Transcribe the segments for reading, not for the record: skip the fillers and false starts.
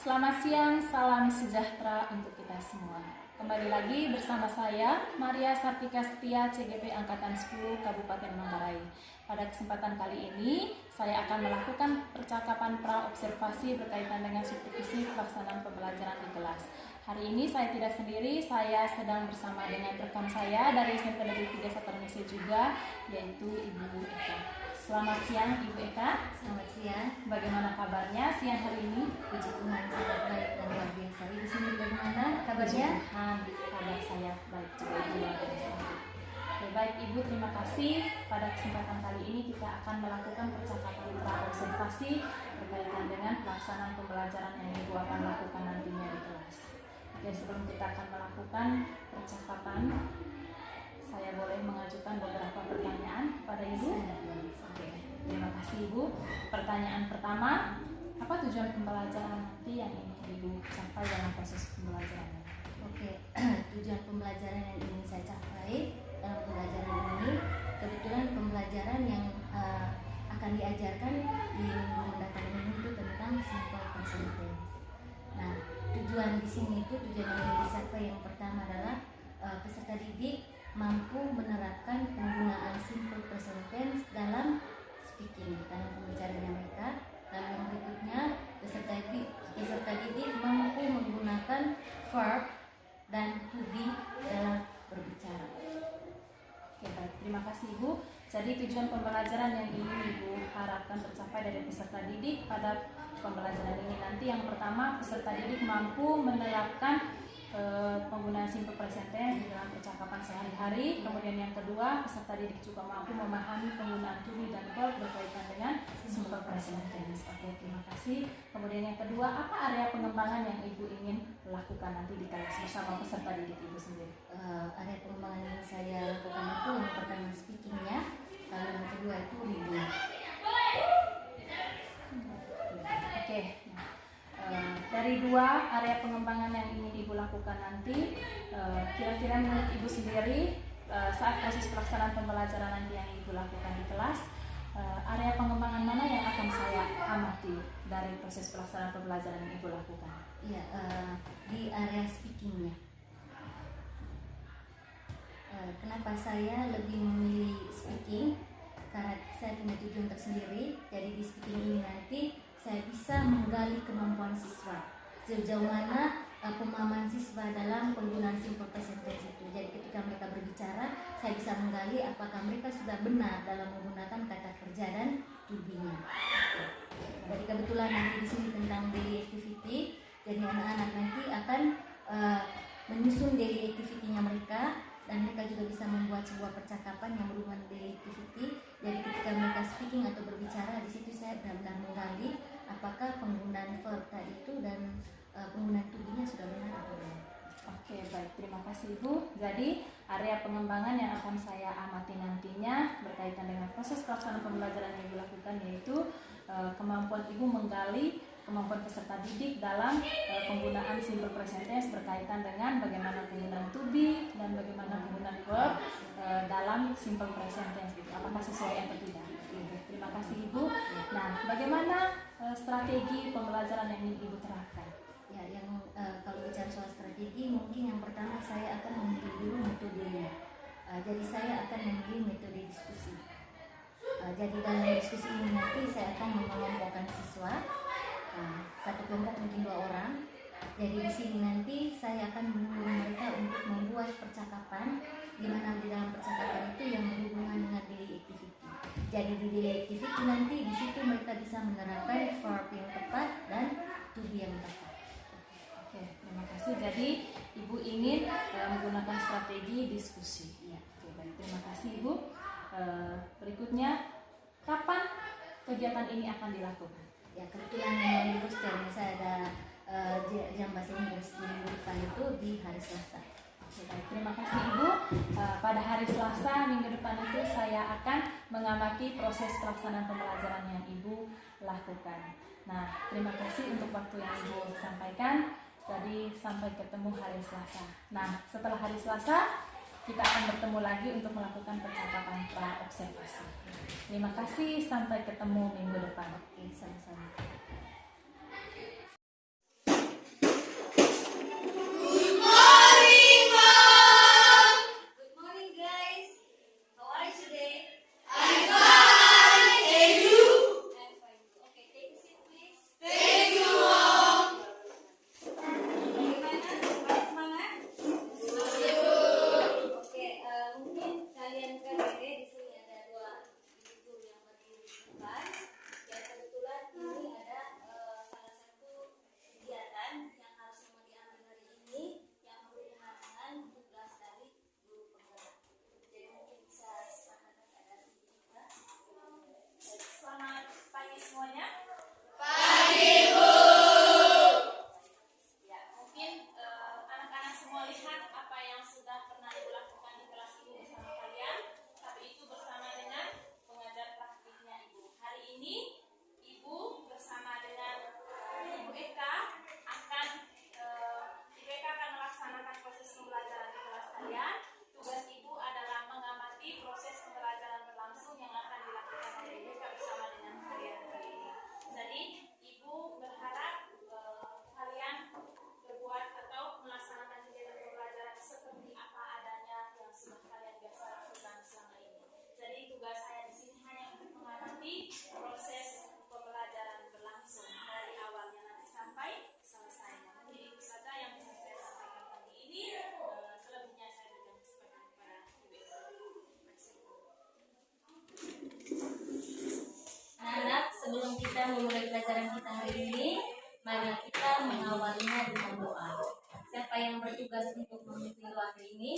Selamat siang, salam sejahtera untuk kita semua. Kembali lagi bersama saya, Maria Sartika Setia, CGP Angkatan 10 Kabupaten Manggarai. Pada kesempatan kali ini, saya akan melakukan percakapan pra-observasi berkaitan dengan supervisi pelaksanaan pembelajaran di kelas. Hari ini saya tidak sendiri, saya sedang bersama dengan rekan saya dari SMP Negeri 3 Saternisi juga, yaitu Ibu Eka. Selamat siang Ibu Eka. Selamat siang. Bagaimana kabarnya siang hari ini? Puji Tuhan sangat baik dan luar biasa. Di sini bagaimana kabarnya? Tuhan, kabar saya baik juga Ibu, luar biasa. Oke, baik Ibu, terima kasih. Pada kesempatan kali ini kita akan melakukan percakapan pra-observasi berkaitan dengan pelaksanaan pembelajaran yang Ibu akan lakukan nantinya di kelas. Oke, sebelum kita akan melakukan percakapan, saya boleh mengajukan beberapa pertanyaan kepada Ibu? Oke, terima kasih Ibu. Pertanyaan pertama, apa tujuan pembelajaran nanti yang ingin Ibu capai dalam proses pembelajarannya? Oke, tujuan pembelajaran yang ingin saya capai dalam pembelajaran ini, kebetulan pembelajaran yang akan diajarkan di minggu mendatang ini itu tentang simple present tense. Nah, tujuan di sini itu tujuan yang ingin dicapai yang pertama adalah peserta didik mampu menerapkan penggunaan simple present tense dalam speaking, dalam pembicaraannya mereka. Lalu yang berikutnya, peserta didik mampu menggunakan verb dan to be dalam berbicara. Oke, baik. Terima kasih Ibu. Jadi tujuan pembelajaran yang ingin Ibu harapkan tercapai dari peserta didik pada pembelajaran ini nanti, yang pertama, peserta didik mampu menerapkan penggunaan simple present tense di dalam percakapan sehari-hari. Kemudian yang kedua, peserta didik juga mampu memahami penggunaan to be dan verb berkaitan dengan simple present tense. Oke, terima kasih. Kemudian yang kedua, apa area pengembangan yang Ibu ingin lakukan nanti di kelas bersama peserta didik Ibu sendiri? Area pengembangan yang saya lakukan itu yang pertama speakingnya, lalu yang kedua itu reading. Oke. Dari dua area pengembangan yang ingin Ibu lakukan nanti, kira-kira menurut Ibu sendiri saat proses pelaksanaan pembelajaran nanti yang Ibu lakukan di kelas, area pengembangan mana yang akan saya amati dari proses pelaksanaan pembelajaran yang Ibu lakukan? Iya, di area speakingnya. Kenapa saya lebih memilih speaking? Karena saya punya tujuan tersendiri. Jadi di speaking ini nanti saya bisa menggali kemampuan siswa, sejauh mana pemahaman siswa dalam penggunaan simple present tense itu. Jadi ketika mereka berbicara, saya bisa menggali apakah mereka sudah benar dalam menggunakan kata kerja dan to be-nya. Jadi kebetulan nanti di sini tentang daily activity, jadi anak-anak nanti akan menyusun daily activity-nya mereka, dan mereka juga bisa membuat sebuah percakapan yang berhubungan daily activity. Jadi ketika mereka speaking atau berbicara, di situ saya benar-benar menggali apakah penggunaan verb tadi itu dan penggunaan to be-nya sudah benar atau tidak. Oke, baik, terima kasih Ibu. Jadi area pengembangan yang akan saya amati nantinya berkaitan dengan proses pelaksanaan pembelajaran yang Ibu lakukan, yaitu kemampuan Ibu menggali kemampuan peserta didik dalam penggunaan simple present tense berkaitan dengan bagaimana penggunaan to be dan bagaimana penggunaan verb dalam simple present tense itu, apakah sesuai atau tidak. Terima kasih Ibu. Nah, bagaimana strategi pembelajaran yang ingin Ibu terapkan? Ya, yang kalau bicara soal strategi, mungkin yang pertama saya akan memilih dulu metodenya. Jadi saya akan memilih metode diskusi. Jadi dalam diskusi ini nanti saya akan mengelompokkan siswa, satu kelompok mungkin 2 orang. Jadi di sini nanti saya akan menyuruh mereka untuk membuat percakapan, di mana di dalam percakapan itu yang berhubungan dengan daily activity. Jadi di daily activity nanti di situ mereka bisa menerapkan verb yang tepat dan to be yang tepat. Oke, terima kasih. Jadi Ibu ingin menggunakan strategi diskusi. Ya. Oke, baik, terima kasih Ibu. Berikutnya, kapan kegiatan ini akan dilakukan? Ya, kebetulan memang di rosternya saya ada jam bahasa Inggris di minggu depan itu di hari Selasa. Oke, baik, terima kasih Ibu. Pada hari Selasa minggu depan itu saya akan mengamati proses pelaksanaan pembelajaran yang Ibu lakukan. Nah, terima kasih untuk waktu yang Ibu sampaikan. Jadi sampai ketemu hari Selasa. Nah, setelah hari Selasa kita akan bertemu lagi untuk melakukan percakapan pra-observasi. Terima kasih, sampai ketemu minggu depan. Oke, sama-sama. siapa yang bertugas untuk memimpin doa hari ini?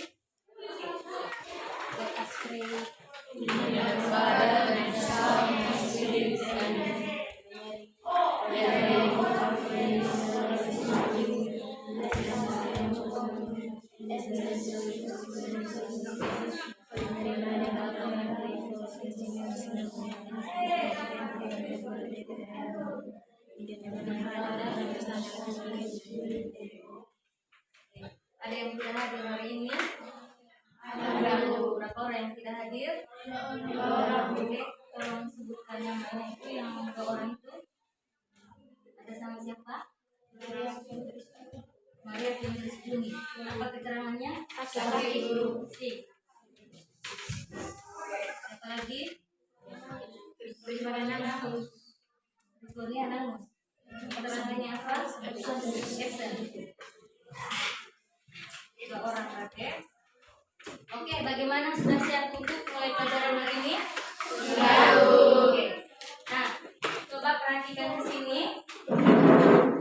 Let us pray. Ada yang tidak hadir hari ini? Ada beberapa orang yang tidak hadir? Oke, tolong sebutkan namanya itu yang 2 orang itu. Ada sama siapa? Maria Findris Juni. Apa keterangannya? Sakit. Apa lagi? Bagaimana Nangus? Victoria Nangus. Keterangannya apa? Absent. 2 orang berarti. Oke, bagaimana, sudah siap untuk mulai pelajaran hari ini? Oke. Nah, coba perhatikan ke sini.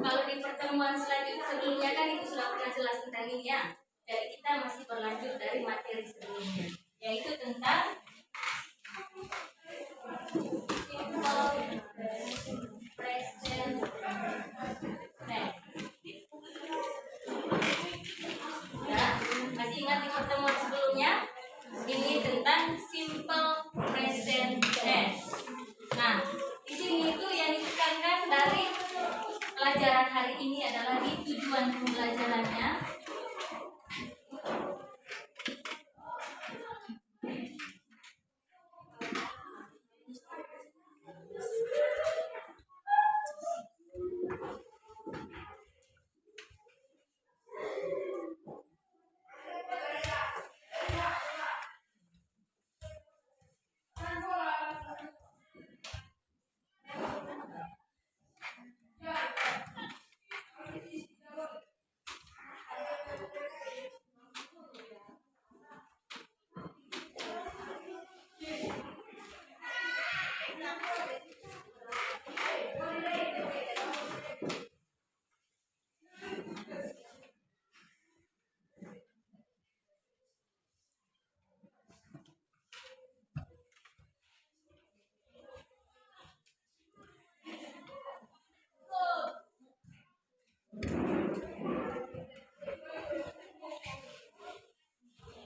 Kalau di pertemuan selanjutnya sebelumnya kan itu sudah pernah jelas tentang ini ya. Jadi kita masih berlanjut dari materi sebelumnya, yaitu tentang simple present tense. Ya, masih ingat di pertemuan sebelumnya? Ini tentang simple present tense. Nah, di sini itu yang ditekankan dari pelajaran hari ini adalah di tujuan pembelajarannya.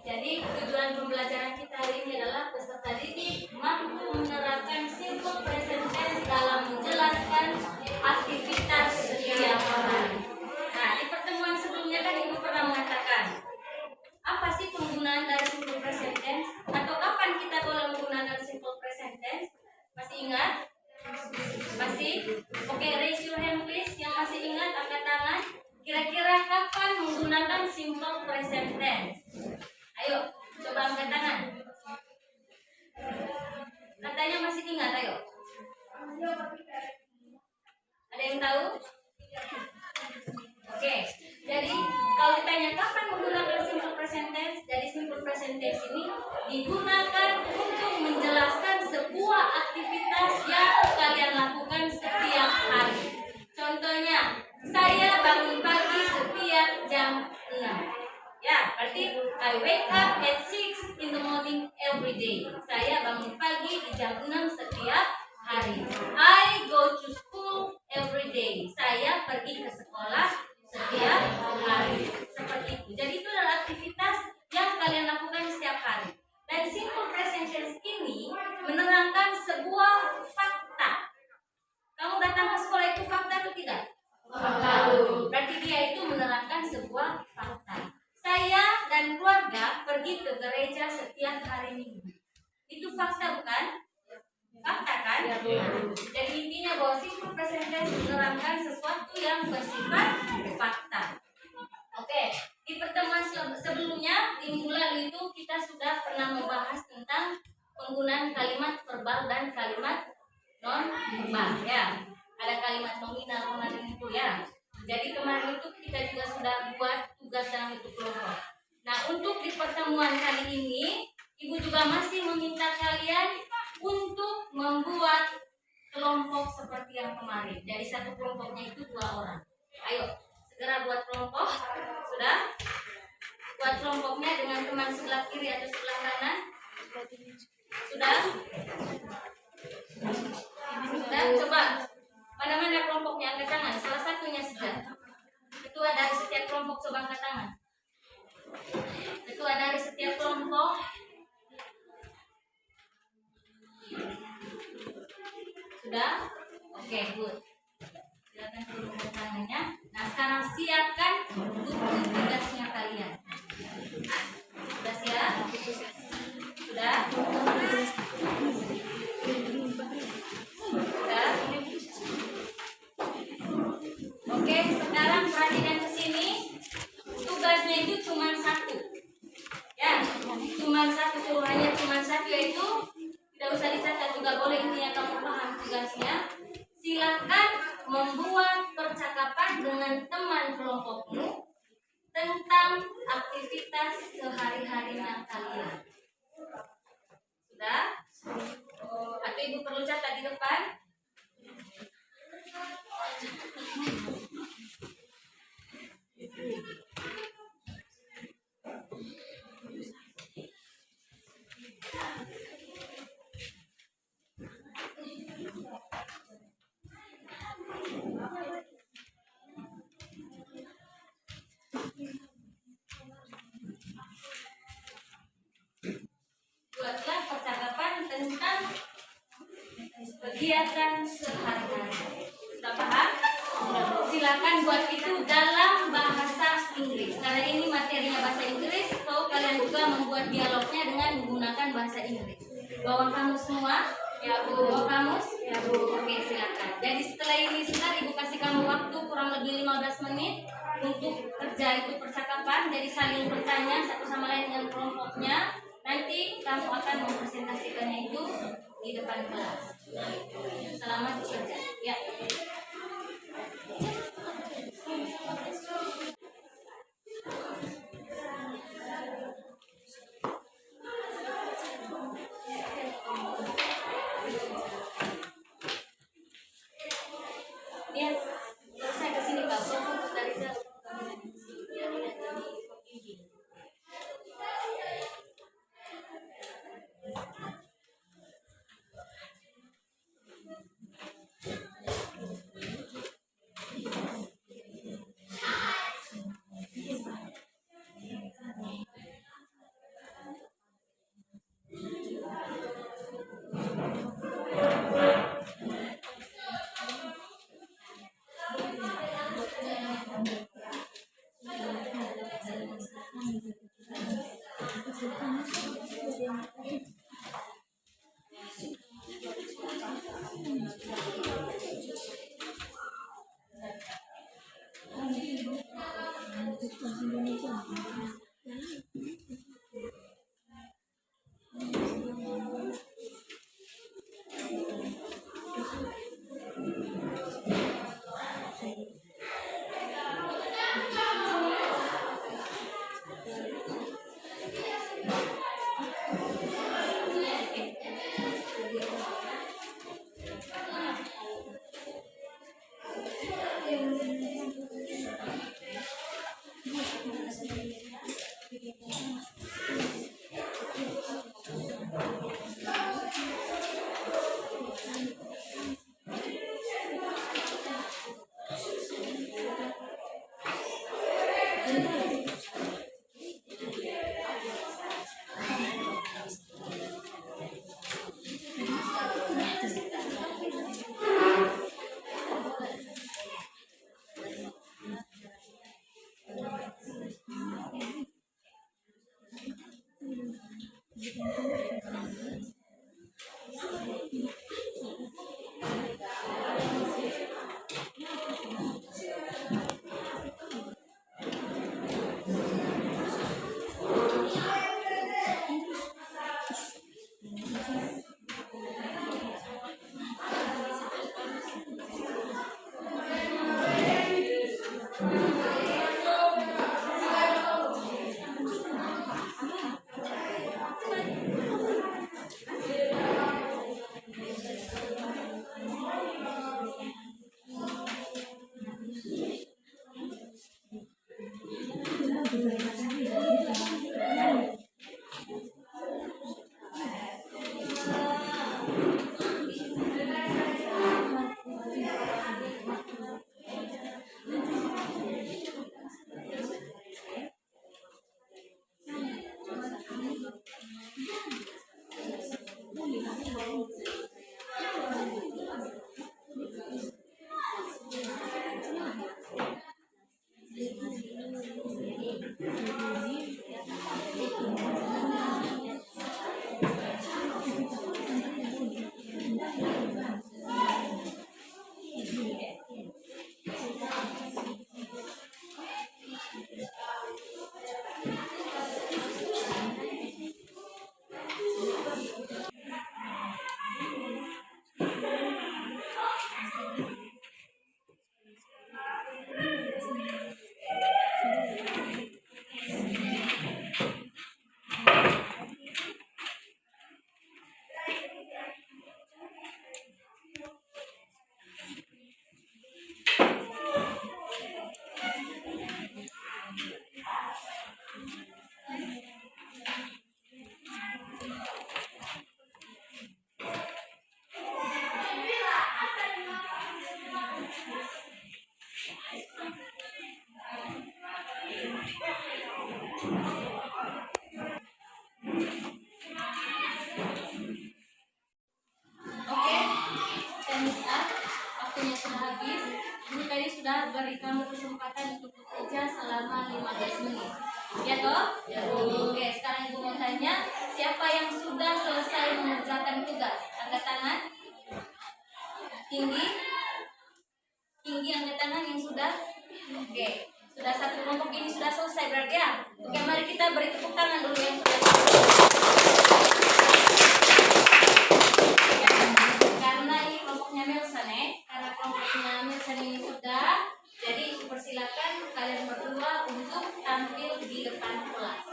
Jadi tujuan pembelajaran kita hari ini adalah peserta didik mampu menerapkan simple present tense dalam menjelaskan aktivitas setiap hari. Nah, di pertemuan sebelumnya kan Ibu pernah mengatakan apa sih penggunaan dari simple present tense atau kapan kita boleh menggunakan simple present tense? Masih ingat? Masih? Oke, raise your hand please. Yang masih ingat angkat tangan. Kira-kira kapan menggunakan simple present tense? Ayo, coba angkat tangan. Katanya masih ingat, ayo. Ada yang tahu? Oke, jadi kalau ditanya kapan menggunakan simple present tense, jadi simple present tense ini digunakan untuk menjelaskan sebuah aktivitas yang kalian lakukan setiap hari. Contohnya, saya bangun pagi setiap jam 6. Ya, berarti I wake up at 6 in the morning every day. Saya bangun pagi di jam 6 setiap hari. I go to school every day. Saya pergi ke sekolah setiap hari. Seperti itu. Jadi itu adalah aktivitas yang kalian lakukan setiap hari. Dan simple present tense ini menerangkan sebuah fakta. Kamu datang ke sekolah itu fakta atau tidak? Fakta. Berarti dia itu menerangkan sebuah fakta. Saya dan keluarga pergi ke gereja setiap hari Minggu. Itu fakta bukan? Fakta kan? Jadi intinya bahwa simple present tense menerangkan sesuatu yang bersifat fakta. Oke, di pertemuan sebelumnya di minggu lalu itu kita sudah pernah membahas tentang penggunaan kalimat verbal dan kalimat non verbal ya. Ada kalimat nominal kemarin itu ya. Jadi kemarin itu kita juga sudah buat tugas dalam bentuk kelompok. Nah, untuk di pertemuan kali ini, Ibu juga masih meminta kalian untuk membuat kelompok seperti yang kemarin. Jadi satu kelompoknya itu 2 orang. Ayo, segera buat kelompok. Sudah? Buat kelompoknya dengan teman sebelah kiri atau sebelah kanan. Sudah? Sudah? Coba. Mana-mana kelompoknya angkat tangan. Salah satunya saja. Ketua dari setiap kelompok coba angkat tangan. Ketua dari setiap kelompok. Sudah? Oke, good. Silakan turunkan tangannya. Nah, sekarang siapkan buku tugasnya kalian. Sudah siap? Sudah? Sudah? Oke, sekarang perhatikan ke sini. Tugasnya itu cuma satu. Ya, cuma satu, suruhannya cuma satu, yaitu tidak usah dicatat juga boleh, intinya kamu paham tugasnya. Silakan membuat percakapan dengan teman kelompokmu tentang aktivitas sehari-hari kalian. Sudah? Atau ibu perlu catat di depan? Buatlah percakapan tentang kegiatan sehari-hari. Sudah paham? Silakan buat itu dalam bahasa Inggris. Karena ini materinya bahasa Inggris, so kalian juga membuat dialognya dengan menggunakan bahasa Inggris. Bawa kamus semua? Ya Bu. Bawa kamus? Ya Bu. Oke, silakan. Jadi setelah ini sebentar Ibu kasih kamu waktu kurang lebih 15 menit untuk kerja itu percakapan. Jadi saling bertanya satu sama lain dengan kelompoknya. Nanti kamu akan mempresentasikannya itu di depan kelas. Selamat bekerja. Ya. Ya, saya ke sini Kak. Fokus dari jauh. Ya, lihat ini. Oke, tenis up, waktunya sudah habis. Ini tadi sudah beri kamu kesempatan untuk bekerja selama 15 menit. Ya toh? Ya. Oke, sekarang Ibu mau tanya, siapa yang sudah selesai mengerjakan tugas? Angkat tangan. Tinggi. Tinggi angkat tangan yang sudah. Oke, sudah satu kelompok ini sudah selesai berarti ya. Oke, mari kita beri tepuk tangan dulu yang sudah selesai. Karena ini kelompoknya Melsan karena kelompoknya Melsan ini sudah, jadi persilakan kalian berdua untuk tampil di depan kelas.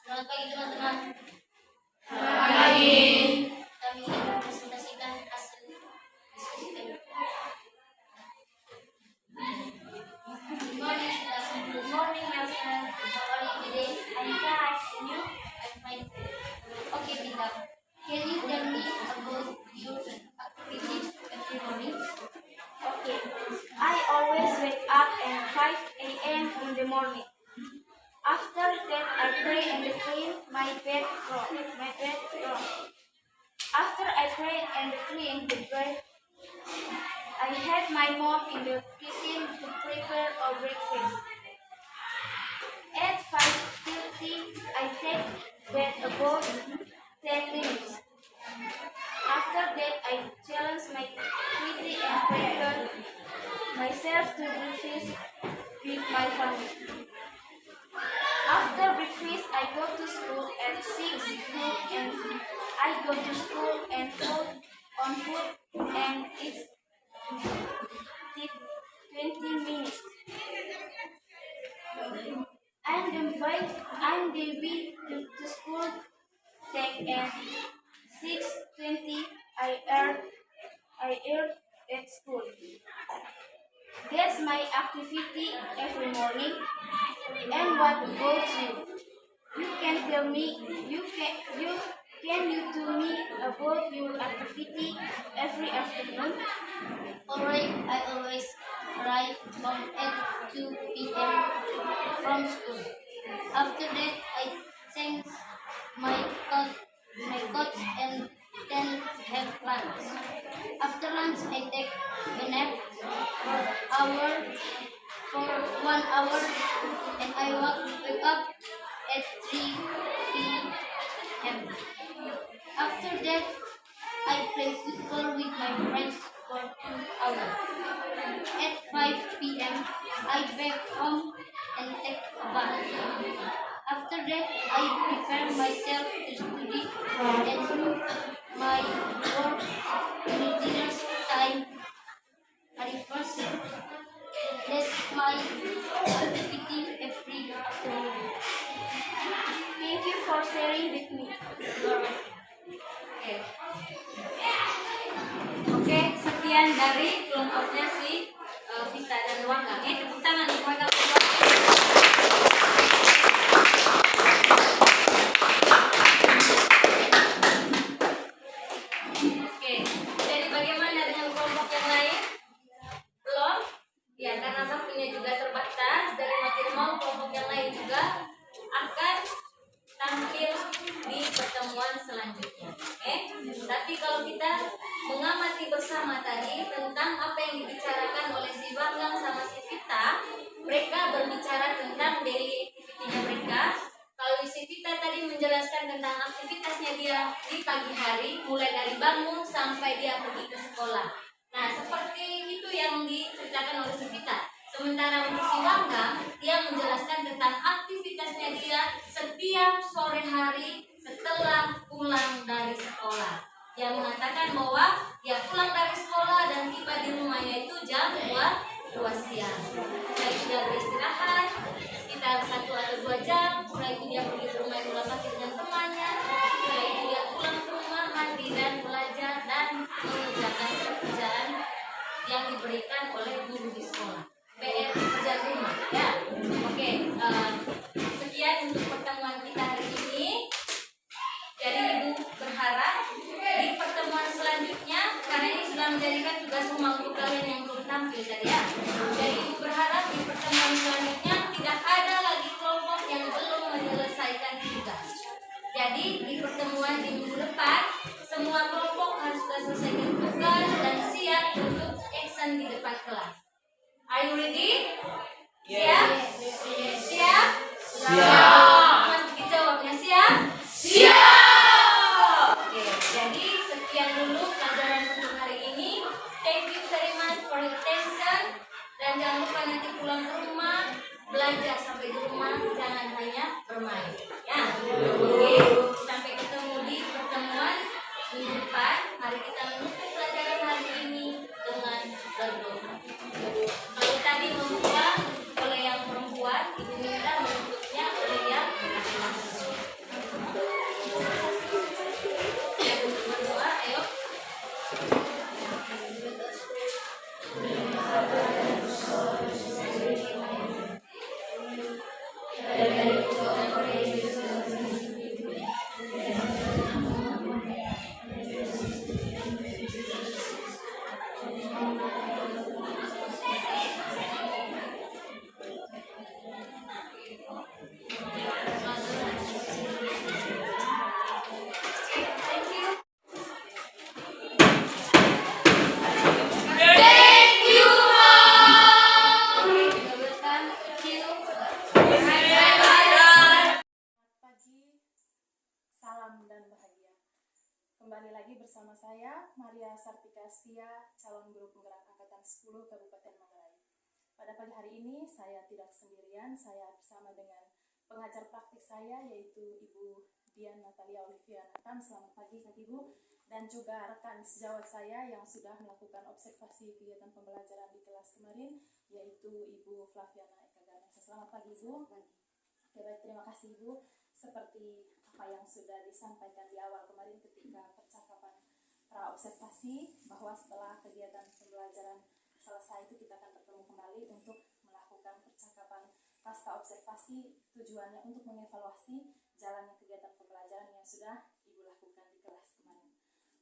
Selamat pagi teman-teman. Pagi. Kami akan presentasikan hasil diskusi kami. Good morning, good morning, Nelson. How are you today? I'm fine. And you? I'm fine. Okay, Pita. Can you tell me about your activities every morning? Okay, I always wake up at 5 a.m. in the morning. After that, I pray and clean my bedroom. After I pray and clean the bed, I help my mom in the kitchen to prepare our breakfast. At 5:30, I take bath about 10 minutes. After that, I challenge my kitty and prepare myself to breakfast with my family. After breakfast, I go to school at 6 and I go to school and food and it's 20 minutes. And the way to school take at 6:20. I earn at school. That's my activity every morning. And what about you? You can tell me. Can you tell me about your activity every afternoon? Alright, I always arrive home at 2 p.m. from school. After that, I change my coat and then have lunch. After lunch, I take a nap for 1 hour, and I wake up at 3 p.m. After that, I play football with my friends for 2 hours. At 5 p.m., I back home and take a bath. After that, I prepare myself to study and do my work in the dinner time. First, that's my activity every afternoon. Thank you for sharing with me. Oke, sekian dari kelompoknya si Vita dan Wangga. Tepuk tangan untuk Wangga. Oke, jadi bagaimana dengan kelompok yang lain? Belum? Ya, karena waktunya juga terbatas. Dari makin mau kelompok yang lain juga akan tampil di pertemuan selanjutnya. Oke, tapi kalau kita mengamati bersama tadi tentang apa yang dibicarakan oleh si Banggang sama si Vita, ingin menjelaskan tentang aktivitasnya dia di pagi hari, mulai dari bangun sampai dia pergi ke sekolah. Nah, seperti itu yang diceritakan oleh si Vita. Sementara untuk si Bangga, dia menjelaskan tentang aktivitasnya dia setiap sore hari setelah pulang dari sekolah. Dia mengatakan bahwa dia pulang dari sekolah dan tiba di rumahnya itu jam 2 siang. Setelah itu dia beristirahat sekitar 1 atau 2 jam. Setelah itu dia pergi ke rumah ibu bapa dengan temannya. Setelah itu dia pulang ke rumah, mandi dan belajar dan mengerjakan pekerjaan yang diberikan oleh guru di sekolah. PR pekerjaan rumah. Ya, oke. Sekian untuk pertemuan kita hari ini. Jadi ibu berharap di pertemuan selanjutnya, karena ini sudah menjadikan tugas rumah untuk kalian yang belum tampil tadi ya. Jadi ibu berharap di pertemuan selanjutnya tidak ada lagi kelompok yang belum menyelesaikan tugas. Jadi di pertemuan di minggu depan, semua kelompok harus sudah selesaikan tugas dan siap untuk action di depan kelas. Are you ready? Siap? Siap? Siap. Mas Bukit jawabnya siap? Siap. Oke, jadi sekian dulu pelajaran untuk hari ini. Thank you very much for your attention. Dan jangan lupa nanti pulang ke rumah belajar sampai di rumah, jangan hanya bermain. Ya, oke. Sampai ketemu di pertemuan minggu depan. Mari kita menutup pelajaran hari ini dengan berdoa. Kalau tadi membuka oleh yang perempuan, ibu minta menutupnya oleh yang laki-laki. Ya, berdoa, ayo. Salam dan bahagia. Kembali lagi bersama saya, Maria Sartika Setia, calon guru penggerak angkatan 10 Kabupaten Manggarai. Pada pagi hari ini, saya tidak sendirian, saya bersama dengan pengajar praktik saya, yaitu Ibu Dian Natalia Olivia Nathan. Selamat pagi, Kak Ibu. Dan juga rekan sejawat saya yang sudah melakukan observasi kegiatan pembelajaran di kelas kemarin, yaitu Ibu Flaviana Eka Ganesha. Selamat pagi, Ibu. Oke, baik, terima kasih, Ibu. Seperti apa yang sudah disampaikan di awal kemarin ketika percakapan pra-observasi, bahwa setelah kegiatan pembelajaran selesai itu kita akan bertemu kembali untuk melakukan percakapan pasca observasi, tujuannya untuk mengevaluasi jalannya kegiatan pembelajaran yang sudah Ibu lakukan di kelas kemarin.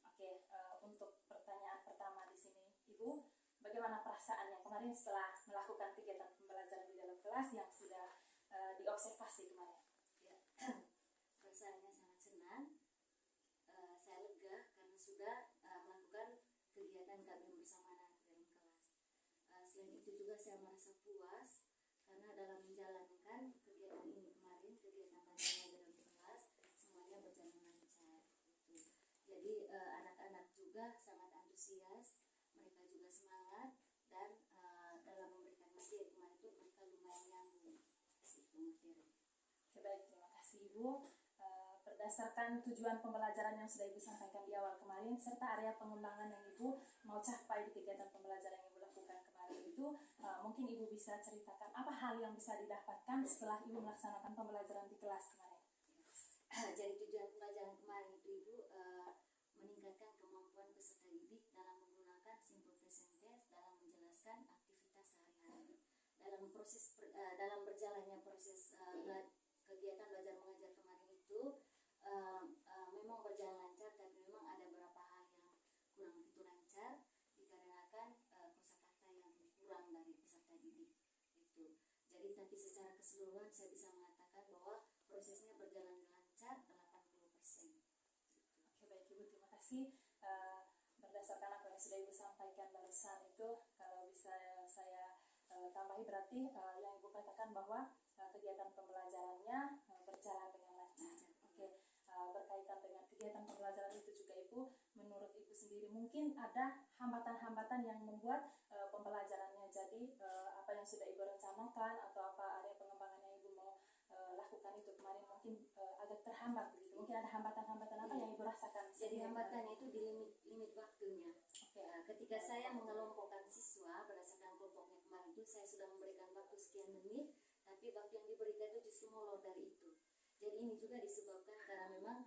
Oke, untuk pertanyaan pertama di sini, Ibu, bagaimana perasaannya kemarin setelah melakukan kegiatan pembelajaran di dalam kelas yang sudah diobservasi kemarin? Perasaannya sangat senang, saya lega karena sudah melakukan kegiatan kami bersama anak dalam kelas. Selain itu juga saya merasa puas karena dalam menjalankan kegiatan ini kemarin, kegiatan belajar dalam kelas, semuanya berjalan lancar. Jadi anak-anak juga sangat antusias, mereka juga semangat dan dalam memberikan materi kemarin itu mereka lumayan nyambung. Baik, terima kasih Ibu. Berdasarkan tujuan pembelajaran yang sudah Ibu sampaikan di awal kemarin, serta area pengembangan yang Ibu mau capai di kegiatan pembelajaran yang Ibu lakukan kemarin itu, mungkin Ibu bisa ceritakan apa hal yang bisa didapatkan setelah Ibu melaksanakan pembelajaran di kelas kemarin. Jadi tujuan pembelajaran kemarin itu Ibu meningkatkan kemampuan peserta didik dalam menggunakan simple present tense dalam menjelaskan aktivitas sehari-hari. Dalam berjalannya proses kegiatan belajar mengajar kemarin itu memang berjalan lancar, tapi memang ada beberapa hal yang kurang begitu lancar dikarenakan kosakata yang kurang dari peserta didik itu. Jadi tapi secara keseluruhan saya bisa mengatakan bahwa prosesnya berjalan lancar 80%. Oke, baik Ibu, terima kasih. Berdasarkan apa yang sudah Ibu sampaikan barusan itu, kalau bisa saya tambahi berarti yang Ibu katakan bahwa kegiatan pembelajarannya berjalan dengan lancar. Oke, mungkin ada hambatan-hambatan yang membuat pembelajarannya jadi apa yang sudah ibu rencanakan atau apa area pengembangan yang ibu mau lakukan itu kemarin mungkin agak terhambat begitu. Mungkin ada hambatan-hambatan apa yang ibu rasakan? Jadi hambatannya itu di limit waktunya. Ketika saya mengelompokkan siswa berdasarkan kelompoknya kemarin itu, saya sudah memberikan waktu sekian menit, tapi waktu yang diberikan itu justru molor dari itu. Jadi ini juga disebabkan karena memang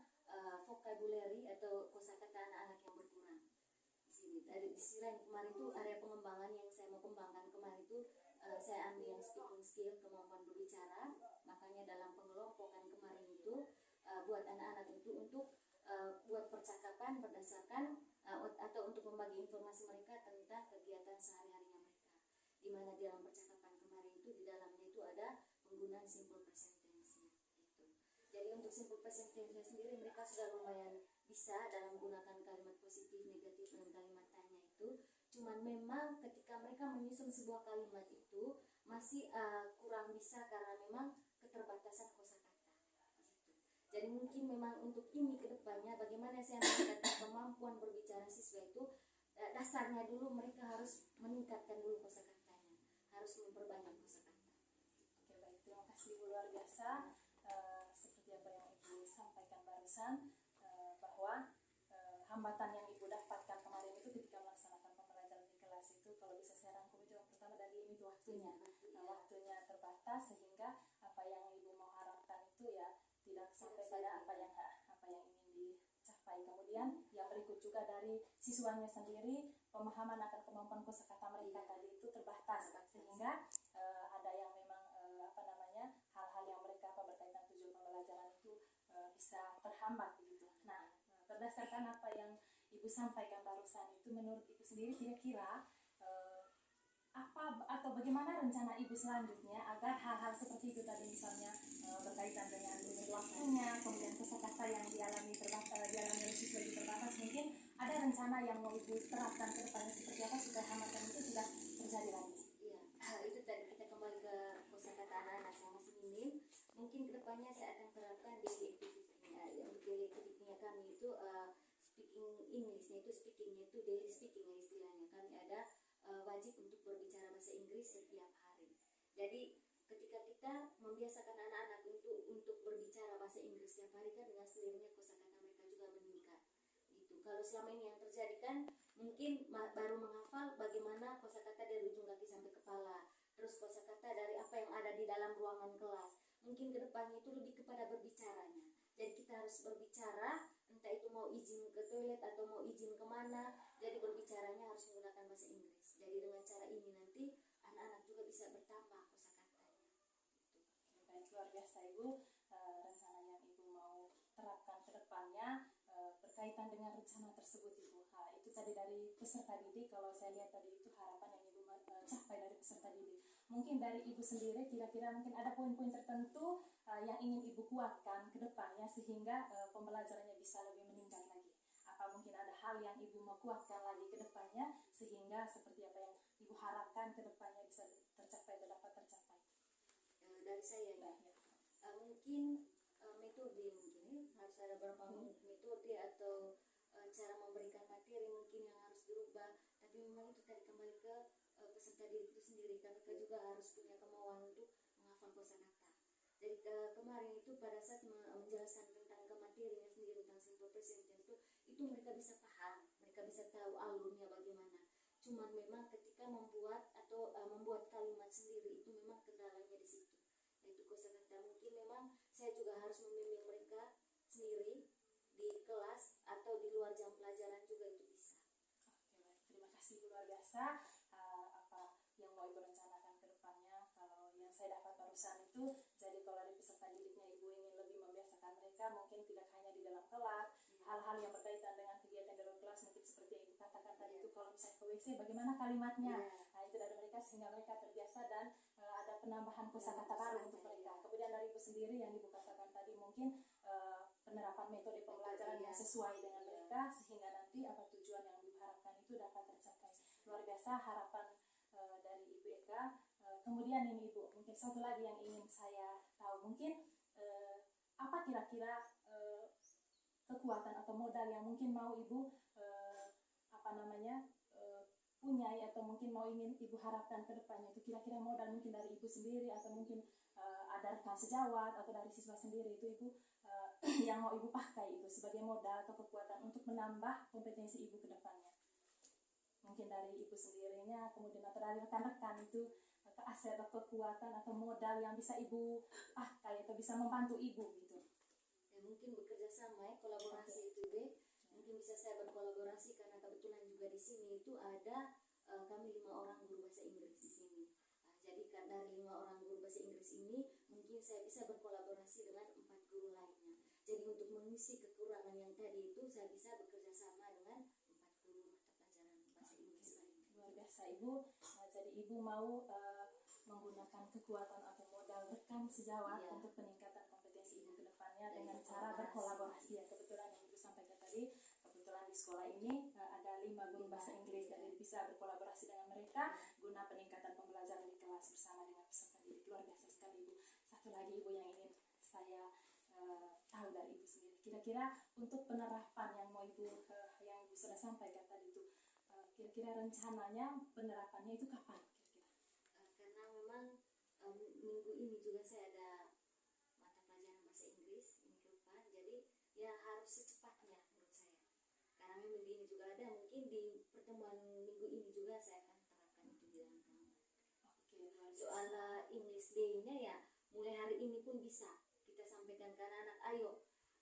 vocabulary atau kosakata anak-anak yang berkurang di sini. Dari sisi lain kemarin itu area pengembangan yang saya mau kembangkan kemarin itu saya ambil yang speaking skill, kemampuan berbicara. Makanya dalam pengelompokan kemarin itu buat anak-anak itu untuk buat percakapan berdasarkan atau untuk membagi informasi mereka tentang kegiatan sehari-harinya mereka. Di mana di dalam percakapan kemarin itu di dalamnya itu ada penggunaan simple present tense-nya gitu. Jadi untuk simple present tense-nya sendiri mereka sudah lumayan bisa dalam menggunakan kalimat positif, negatif dan kalimat tanya itu. Cuman memang ketika mereka menyusun sebuah kalimat itu masih kurang bisa karena memang keterbatasan kosakata. Jadi mungkin memang untuk ini ke depannya bagaimana saya meningkatkan kemampuan berbicara siswa itu dasarnya dulu mereka harus meningkatkan dulu kosakatanya, harus memperbanyak kosakata. Oke, baik, terima kasih ibu, luar biasa. Seperti apa yang ibu sampaikan barusan bahwa hambatan yang ibu dapatkan kemarin itu ketika melaksanakan pembelajaran di kelas itu, kalau bisa saya rangkum itu yang pertama dari limit waktunya. Waktunya terbatas sehingga apa yang ibu mau harapkan itu ya tidak sampai pada apa yang ingin dicapai. Kemudian yang berikut juga dari siswanya sendiri, pemahaman akan kemampuan kosakata mereka tadi itu terbatas sehingga ada yang memang hal-hal yang mereka berkaitan tujuan pembelajaran itu bisa terhambat begitu. Nah, berdasarkan apa yang ibu sampaikan barusan itu, menurut ibu sendiri kira-kira apa atau bagaimana rencana ibu selanjutnya agar hal-hal seperti itu tadi misalnya berkaitan dengan limit waktunya, kemudian kosakata yang dialami oleh siswa itu terbatas, mungkin ada rencana yang mau ibu terapkan ke depannya seperti apa supaya hambatan itu tidak terjadi lagi? Iya, itu tadi kita kembali ke kosakata anak-anak yang masih minim. Mungkin kedepannya saya akan terapkan daily activity-nya. Untuk daily activity-nya kami itu speaking English-nya itu speaking-nya itu daily speaking ya istilahnya. Kami ada wajib untuk berbicara bahasa Inggris setiap hari. Jadi ketika kita membiasakan anak-anak untuk berbicara bahasa Inggris setiap hari kan dengan sendirinya kosakata mereka juga meningkat. Gitu. Kalau selama ini yang terjadi kan mungkin baru menghafal bagaimana kosakata dari ujung kaki sampai kepala, terus kosakata dari apa yang ada di dalam ruangan kelas. Mungkin kedepannya itu lebih kepada berbicaranya. Jadi kita harus berbicara, entah itu mau izin ke toilet atau mau izin kemana, jadi berbicaranya harus menggunakan bahasa Inggris. Jadi dengan cara ini nanti anak-anak juga bisa bertambah kosakatanya. Baik, luar biasa ibu, rencana yang ibu mau terapkan ke depannya berkaitan dengan rencana tersebut ibu. Itu tadi dari peserta didik, kalau saya lihat tadi itu harapan yang ibu capai dari peserta didik. Mungkin dari ibu sendiri kira-kira mungkin ada poin-poin tertentu yang ingin ibu kuatkan ke depannya sehingga pembelajarannya bisa lebih meningkat lagi. Apa mungkin ada hal yang ibu mau kuatkan lagi ke depannya sehingga seperti apa yang ibu harapkan ke depannya bisa tercapai atau dapat tercapai? Dari saya ya, mungkin metode mungkin harus ada beberapa metode atau cara memberikan materi mungkin yang harus dirubah. Tapi memang itu tadi kembali ke peserta didik itu sendiri, mereka juga harus punya kemauan untuk menghafal kosakata. Jadi kemarin itu pada saat menjelaskan tentang materinya sendiri tentang simple present tense itu mereka bisa paham, mereka bisa tahu alurnya bagaimana. Cuman memang ketika membuat atau membuat kalimat sendiri itu memang kendalanya di situ. Yaitu kosakata. Mungkin memang saya juga harus membimbing mereka sendiri di kelas atau di luar jam pelajaran juga itu bisa. Oke, baik. Terima kasih luar biasa. Apa yang mau ibu rencanakan ke depannya? Kalau yang saya dapat barusan itu, jadi kalau dari peserta didiknya ibu ingin lebih membiasakan mereka, mungkin tidak hanya di dalam kelas, hal-hal yang berkaitan dengan kegiatan dalam kelas, mungkin seperti yang ibu katakan tadi itu, kalau misalnya ke WC, bagaimana kalimatnya? Itu dari mereka sehingga mereka terbiasa dan ada penambahan kosakata baru untuk mereka. Kemudian dari ibu sendiri yang ibu katakan tadi, mungkin penerapan metode pembelajaran yang sesuai dengan mereka sehingga nanti apa tujuan yang diharapkan itu dapat tercapai. Luar biasa harapan dari Ibu Eka. Kemudian ini Ibu, mungkin satu lagi yang ingin saya tahu, mungkin apa kira-kira kekuatan atau modal yang mungkin mau Ibu punya atau mungkin mau ingin ibu harapkan ke depannya itu kira-kira modal mungkin dari ibu sendiri atau mungkin ada rekan sejawat atau dari siswa sendiri itu ibu yang mau ibu pakai itu sebagai modal atau kekuatan untuk menambah kompetensi ibu ke depannya. Mungkin dari ibu sendirinya, kemudian atau dari rekan-rekan itu aset atau kekuatan atau modal yang bisa ibu pakai atau bisa membantu ibu gitu. Ya, mungkin bekerja sama ya, kolaborasi itu deh. Mungkin bisa saya berkolaborasi karena kebetulan juga di sini itu ada kami 5 orang guru bahasa Inggris di sini. Jadi dari 5 orang guru bahasa Inggris ini mungkin saya bisa berkolaborasi dengan 4 guru lainnya. Jadi untuk mengisi kekurangan yang tadi itu saya bisa bekerja sama dengan 4 guru mata pelajaran bahasa Inggris lainnya. Luar biasa ibu. Jadi ibu mau menggunakan kekuatan atau modal rekan sejawat untuk peningkatan kompetensi ibu ke depannya dengan cara berkolaborasi ya. Kebetulan yang ibu sampaikan tadi, kebetulan di sekolah ini ada 5 guru bahasa Inggris, jadi bisa berkolaborasi dengan mereka guna peningkatan pembelajaran di kelas bersama dengan peserta didik. Luar biasa sekali ibu. Satu lagi ibu yang ingin saya tahu dari ibu sendiri, kira-kira untuk penerapan yang mau ibu yang ibu sudah sampaikan tadi itu, kira-kira rencananya penerapannya itu kapan kira-kira? Karena memang minggu ini juga saya ada mata pelajaran bahasa Inggris ini ke depan, jadi ya harus secepatnya menurut saya. Karena minggu ini juga ada, mungkin di pertemuan minggu ini juga saya akan terapkan itu di dalam ruangan. Soal English Day-nya ya mulai hari ini pun bisa kita sampaikan ke anak-anak, ayo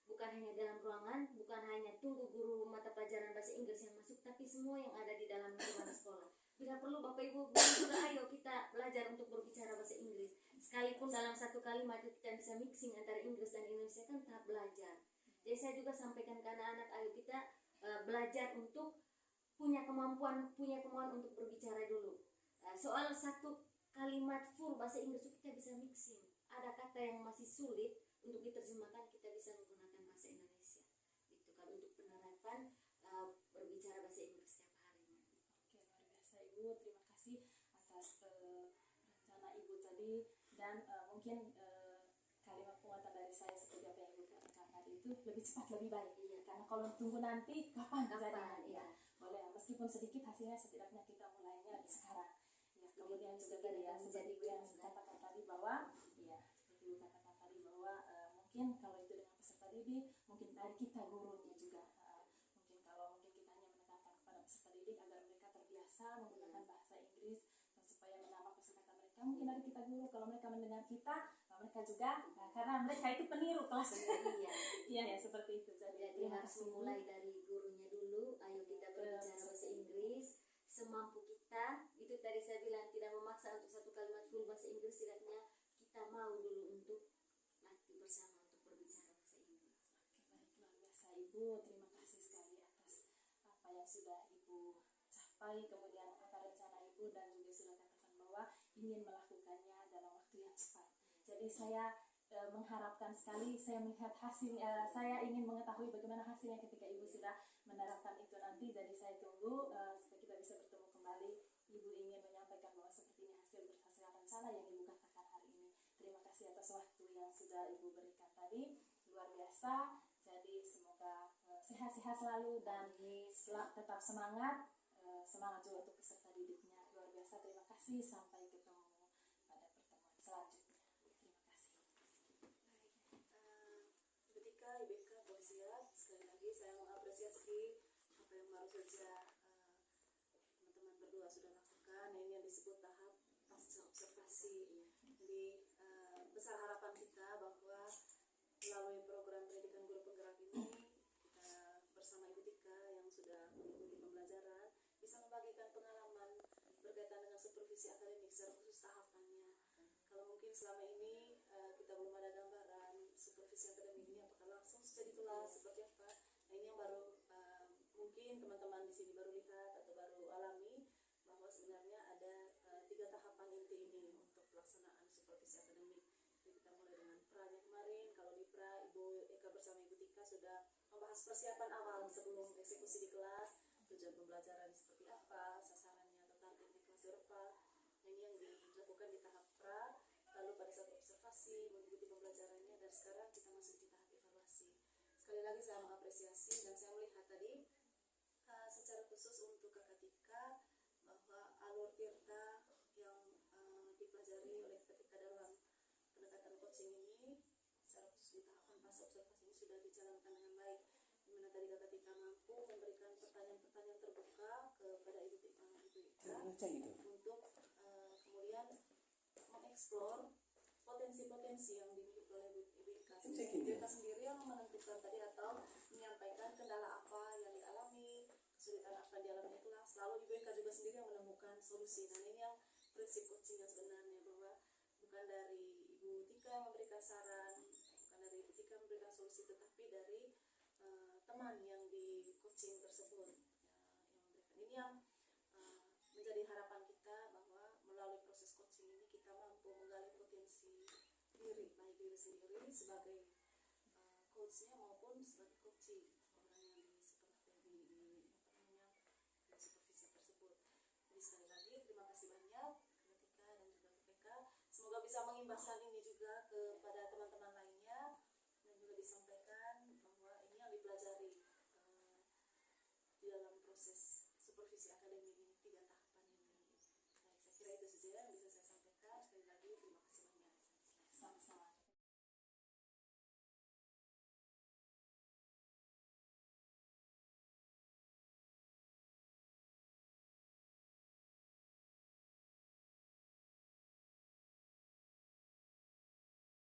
bukan hanya dalam ruangan, bukan hanya tunggu guru mata pelajaran bahasa Inggris yang masuk, tapi semua yang ada di dalam lingkungan sekolah. Bila perlu Bapak Ibu juga ayo kita belajar untuk berbicara bahasa Inggris. Sekalipun dalam satu kalimat kita bisa mixing antara Inggris dan Indonesia, kan tahap belajar. Jadi saya juga sampaikan ke anak-anak, ayo kita belajar untuk punya kemampuan untuk berbicara dulu. Soal satu kalimat full bahasa Inggris itu kita bisa mixing. Ada kata yang masih sulit untuk diterjemahkan, kita bisa menggunakan bahasa Indonesia. Itu kan untuk penerapan berbicara bahasa Inggris setiap harinya. Oke, luar biasa ibu. Terima kasih atas rencana ibu tadi dan mungkin kalimat penguatan dari saya seperti apa yang ibu katakan tadi itu lebih cepat lebih baik. Iya. Karena kalau tunggu nanti kapan jadinya? Ya. Boleh, meskipun sedikit hasilnya setidaknya kita mulainya sekarang. Ya, kemudian juga tadi ya seperti ibu yang katakan tadi bahwa ya seperti ibu katakan tadi bahwa mungkin kalau itu dengan peserta didik, mungkin dari kita gurunya juga mungkin kalau mungkin kita hanya menekankan kepada peserta didik agar mereka terbiasa menggunakan bahasa Inggris dan supaya menambah kosakata mereka, mungkin dari kita guru kalau mereka mendengar kita mereka juga karena mereka itu peniru kelas. Iya ya seperti itu. Jadi harus mulai dari gurunya dulu, ayo kita berbicara bahasa Inggris semampu kita. Itu tadi saya bilang tidak memaksa untuk satu kalimat full bahasa Inggris, setidaknya kita mau dulu untuk latih bersama untuk berbicara bahasa Inggris. Oke, baik, luar biasa ibu. Terima kasih sekali atas apa yang sudah ibu capai, kemudian apa rencana ibu dan juga sudah katakan bahwa ingin melakukannya dalam waktu yang cepat. Jadi saya mengharapkan sekali, saya melihat hasil, saya ingin mengetahui bagaimana hasilnya ketika ibu sudah menerapkan itu nanti. Jadi saya tunggu supaya kita bisa bertemu kembali. Ibu ingin menyampaikan bahwa seperti ini hasil berdasarkan rencana yang ibu katakan hari ini. Terima kasih atas waktu yang sudah ibu berikan tadi, luar biasa. Jadi semoga sehat-sehat selalu dan tetap semangat, semangat juga untuk peserta didiknya. Luar biasa, terima kasih. Sampai ketemu pada pertemuan selanjutnya. Terima kasih. Ketika IBK Bosia, sekali lagi saya mengapresiasi apa yang baru saja teman-teman berdua sudah lakukan. Ini yang disebut tahap pasca observasi. Jadi besar harapan kita bahwa melalui program pendidikan guru penggerak ini kita bersama Ibu Tika yang sudah mengikuti pembelajaran bisa membagikan pengalaman berkaitan dengan supervisi akademik secara khusus tahapannya. Kalau mungkin selama ini kita belum ada gambaran supervisi akademik ini apakah langsung sejak di kelas seperti apa. Nah ini yang baru mungkin teman-teman di sini baru lihat atau baru alami bahwa sebenarnya ada 3 tahapan inti ini untuk pelaksanaan supervisi akademik. Jadi kita mulai dengan pra-nya kemarin. Kalau di pra, Ibu Eka bersama Ibu Tika sudah membahas persiapan awal sebelum eksekusi di kelas, tujuan pembelajaran seperti apa, sasarannya atau targetnya kelas berapa. Nah, ini yang dilakukan di tahap pra. Lalu pada saat observasi mengikuti pembelajarannya, dan sekarang kita masuk di tahap evaluasi. Sekali lagi saya mengapresiasi dan saya melihat tadi secara khusus untuk tadi Kakak Tika mampu memberikan pertanyaan-pertanyaan terbuka kepada Ibu Tika untuk kemudian mengeksplor potensi-potensi yang dimiliki oleh Ibu Ika. Ibu Ika sendiri yang menentukan tadi atau menyampaikan kendala apa yang dialami, kesulitan apa yang dialami di kelas. Lalu Ibu Ika juga sendiri yang menemukan solusi. Dan ini yang prinsip coaching yang sebenarnya, bahwa bukan dari Ibu Tika yang memberikan saran, bukan dari Ibu Tika memberikan solusi, tetapi dari teman yang di coaching tersebut yang memberikan. Ini yang menjadi harapan kita, bahwa melalui proses coaching ini kita mampu menggali potensi diri, baik diri sendiri sebagai coachnya maupun sebagai coaching orang yang di supervisi tersebut. Jadi sekali lagi terima kasih banyak Ketika dan juga PK. Semoga bisa mengimbaskan ini juga kepada teman-teman lainnya, dan juga disampaikan bahwa ini yang dipelajari di dalam proses supervisi akademik ini, 3 tahapan ini. Baik, saya kira itu saja yang bisa saya sampaikan. Sekali lagi terima kasih banyak. Sama-sama.